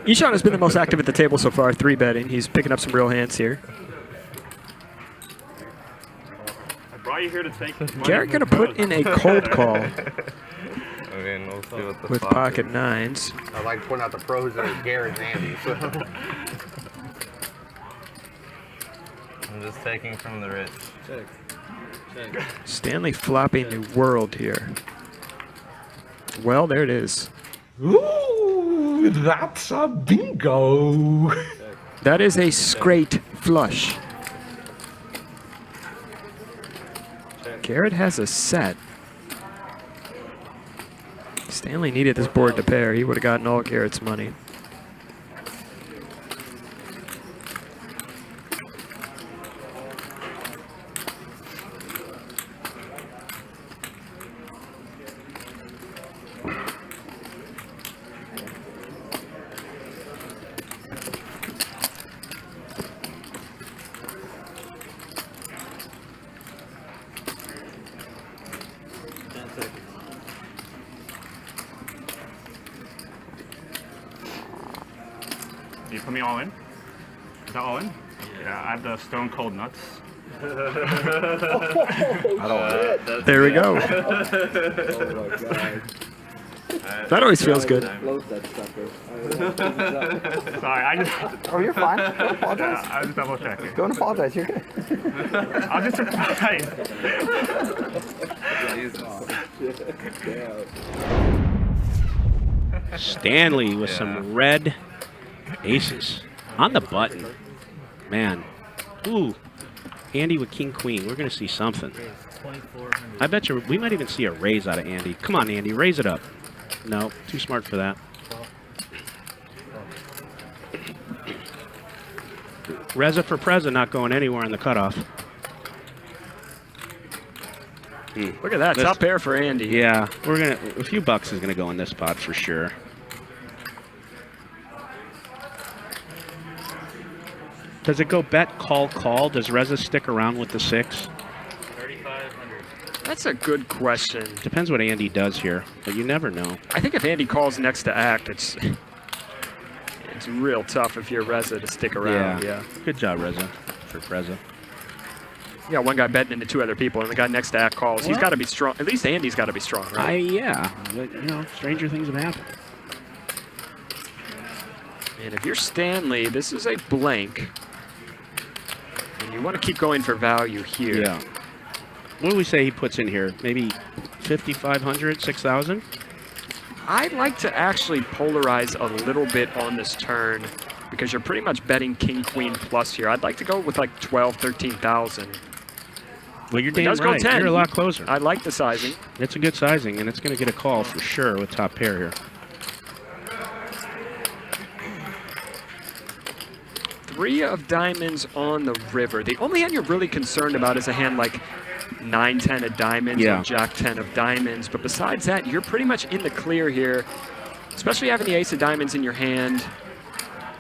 Ishan has been the most active at the table so far, 3-betting. He's picking up some real hands here. I brought you here to take money. Gerry going to put in a cold call. I mean, we'll see what the with flop pocket is. nines. I like to point out the pros are Gerry and Andy. So. I'm just taking from the rich. Check. Stanley flopping the world here. Well, there it is. Ooh, that's a bingo. That is a straight flush. Garrett has a set. Stanley needed this board to pair. He would have gotten all Garrett's money. Do you put me all in? Is that all in? Yeah, I have the stone cold nuts. I don't. There we go. Oh my god. That always feels good. Float that sucker. Sorry, I just. Oh, you're fine. Don't apologize. I was double checking. Don't apologize. You're good. I was just surprised. Stanley with some red aces on the button. Man. Ooh. Andy with king queen. We're going to see something. I bet you we might even see a raise out of Andy. Come on, Andy. Raise it up. No. Too smart for that. Reza for Preza not going anywhere on the cutoff. Look at that. Top pair for Andy. Yeah. We're going to... A few bucks is going to go in this pot for sure. Does it go bet, call, call? Does Reza stick around with the 6? 3,500. That's a good question. Depends what Andy does here, but you never know. I think if Andy calls next to act, it's real tough if you're Reza to stick around. Yeah. Good job, Reza, for Preza. Yeah, one guy betting into 2 other people, and the guy next to act calls. He's got to be strong. At least Andy's got to be strong, right? Yeah. But, you know, stranger things have happened. And if you're Stanley, this is a blank. And you want to keep going for value here. Yeah. What do we say he puts in here? Maybe 5,500, 6,000? I'd like to actually polarize a little bit on this turn because you're pretty much betting king, queen plus here. I'd like to go with like 12, 13,000. Well, you're damn right. You're a lot closer. I like the sizing. It's a good sizing, and it's going to get a call for sure with top pair here. 3 of diamonds on the river. The only hand you're really concerned about is a hand like 9-10 of diamonds or Jack-10 of diamonds. But besides that, you're pretty much in the clear here, especially having the ace of diamonds in your hand.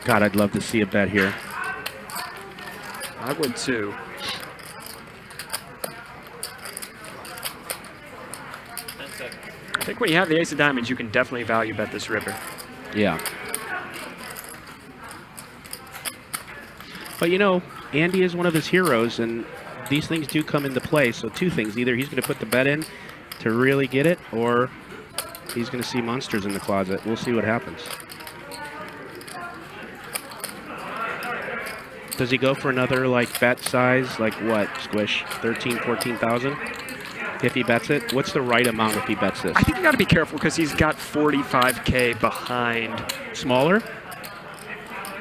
God, I'd love to see a bet here. I would too. I think when you have the ace of diamonds, you can definitely value bet this river. Yeah. But, you know, Andy is one of his heroes, and these things do come into play. So 2 things. Either he's going to put the bet in to really get it, or he's going to see monsters in the closet. We'll see what happens. Does he go for another, like, bet size? Like what, Squish? 13, 14,000? If he bets it? What's the right amount if he bets this? I think you got to be careful because he's got 45K behind. Smaller?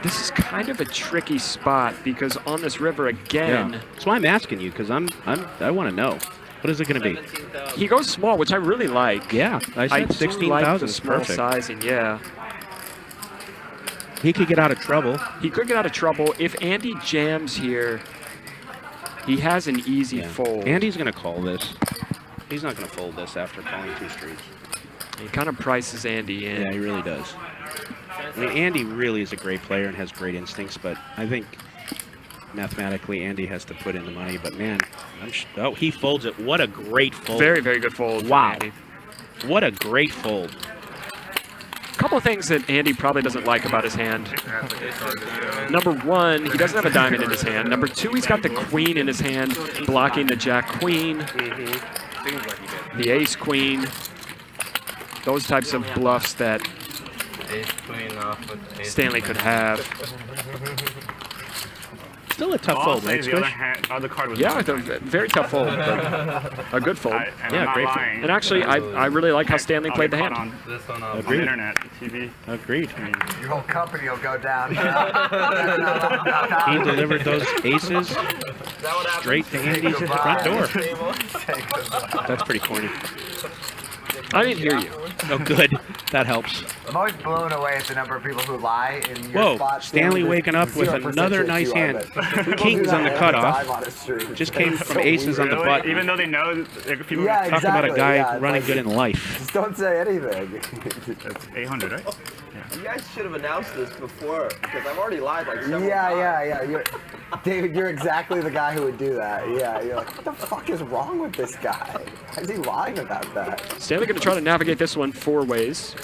This is kind of a tricky spot because on this river again. Yeah. That's why I'm asking you, because I want to know. What is it going to be? He goes small, which I really like. Yeah, I said 16,000 is small perfect. Sizing, yeah. He could get out of trouble. He could get out of trouble. If Andy jams here, he has an easy fold. Andy's going to call this. He's not going to fold this after calling 2 streets. He kind of prices Andy in. Yeah, he really does. I mean, Andy really is a great player and has great instincts, but I think mathematically Andy has to put in the money. But, man, oh, he folds it. What a great fold. Very, very good fold. Wow. Andy. What a great fold. couple of things that Andy probably doesn't like about his hand. Number one, he doesn't have a diamond in his hand. Number two, he's got the queen in his hand, blocking the jack queen, the ace queen. Those types of bluffs that Ace queen off with ace Stanley could have. Still a tough I'll fold, say right, the Squish? other card was Yeah, it's a very tough fold, but a good fold. And Yeah, I'm not great fold. lying. And actually, I really like how Stanley I'll played the get caught hand. on This one off. the Agreed. internet, TV. Agreed. I mean, Your whole company will go down. He delivered those aces straight to Andy's front door. That's pretty corny. I didn't hear you. Oh, good. That helps. I'm always blown away at the number of people who lie in your Whoa, spot. Stanley There's waking up with 0% another chance nice you are, hand. but people do Kings that on the all cutoff. time on a stream. Just came It's from so aces on the weird. button. even though they know that people Yeah, Talk about a exactly, guy yeah, running like, good in life. Just don't say anything. that's 800, right? You guys should have announced this before, because I've already lied like several times. Yeah. David, you're exactly the guy who would do that. Yeah, you're like, what the fuck is wrong with this guy? Why is he lying about that? Stanley going to try to navigate this one 4 ways.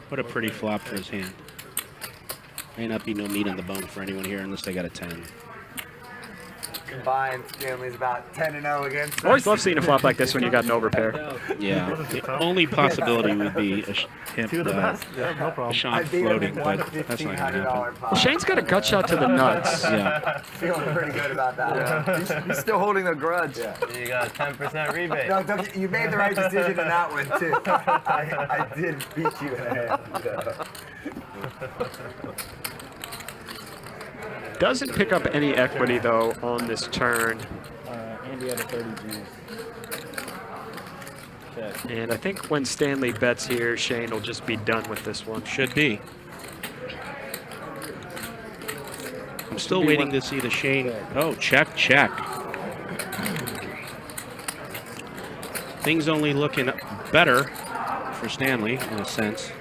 What a pretty flop for his hand. May not be no meat on the bone for anyone here unless they got a 10. Combined, Stanley's about 10-0 against Always love seeing a flop like this when you got an overpair. Yeah, the only possibility would be a Sean I beat him floating, in but one that's not going to happen. $1,500 Well, Shane's got a gut shot to the nuts. Yeah, Feeling pretty good about that. He's still holding a grudge. Yeah. You got a 10% rebate. No, you made the right decision in that one, too. I did beat you in a hand. So. Doesn't pick up any equity, though, on this turn. Andy had a 30 G's. Check. And I think when Stanley bets here, Shane will just be done with this one. should be. I'm still be waiting one- to see the Shane. Oh, check. Things only looking better for Stanley, in a sense.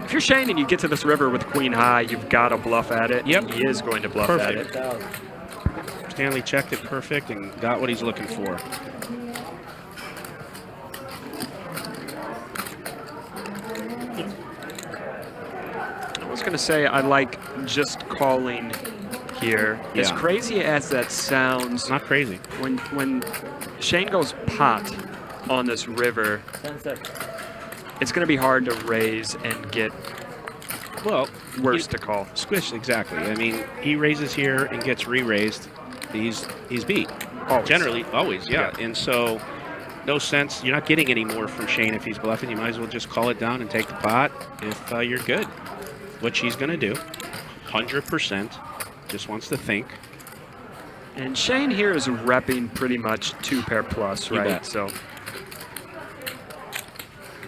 If you're Shane and you get to this river with queen high, you've got to bluff at it. Yep. He is going to bluff Perfect. at it. Stanley checked it perfect and got what he's looking for. I was going to say I like just calling here. As Yeah. crazy as that sounds, Not crazy. when Shane goes pot on this river, 10 seconds. it's going to be hard to raise and get Well, worse to call. Squish, exactly. I mean, he raises here and gets re-raised. He's beat. Always. Generally, always, yeah. Yeah. And so, no sense. You're not getting any more from Shane if he's bluffing. You might as well just call it down and take the pot if you're good. Which he's going to do. 100%. Just wants to think. And Shane here is repping pretty much 2 pair plus, You right? bet. So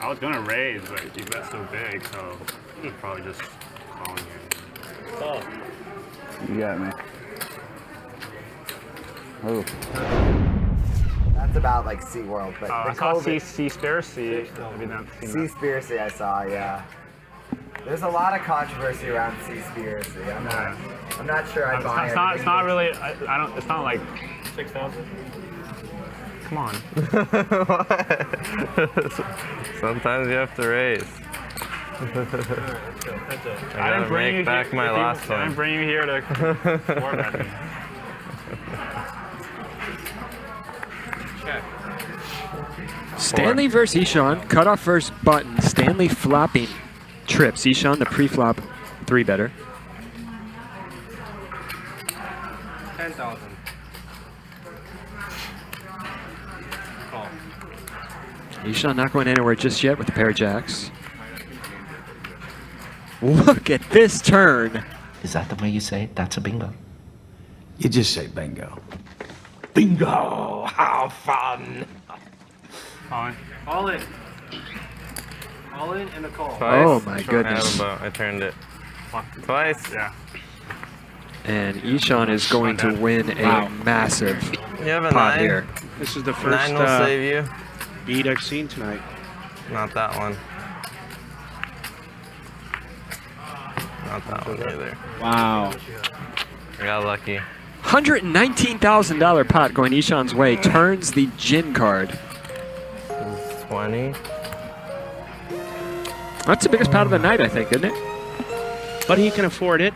I was gonna raise, but you bet so big, so I'm probably just calling you. Oh. You got me. Oh. That's about like SeaWorld, but I the saw COVID Seaspiracy. Maybe not seen that. Seaspiracy I saw, yeah. There's a lot of controversy around Seaspiracy. I'm not sure I buy it. It's not really. I don't. It's not like 6,000. Come on. Sometimes you have to raise. I gotta make back my last I didn't one. bring you here to warn at me. Stanley versus Ishan, cutoff first button. Stanley flopping trips. Ishan, the pre-flop 3-better. 10,000. Ishan not going anywhere just yet with the pair of jacks. Look at this turn. Is that the way you say it? That's a bingo. You just say bingo. Bingo! How fun! Calling. All in. All in and a call. Twice? Oh my goodness. I turned it. Twice? Yeah. And Ishan is going to win a massive You have a pot 9? here. This is the 9 first will save you. beat I've seen tonight. Not that one. Not that one either. Wow. I got lucky. $119,000 pot going Ishan's way. Turns the gin card. 20. That's the biggest pot of the night, I think, isn't it? But he can afford it.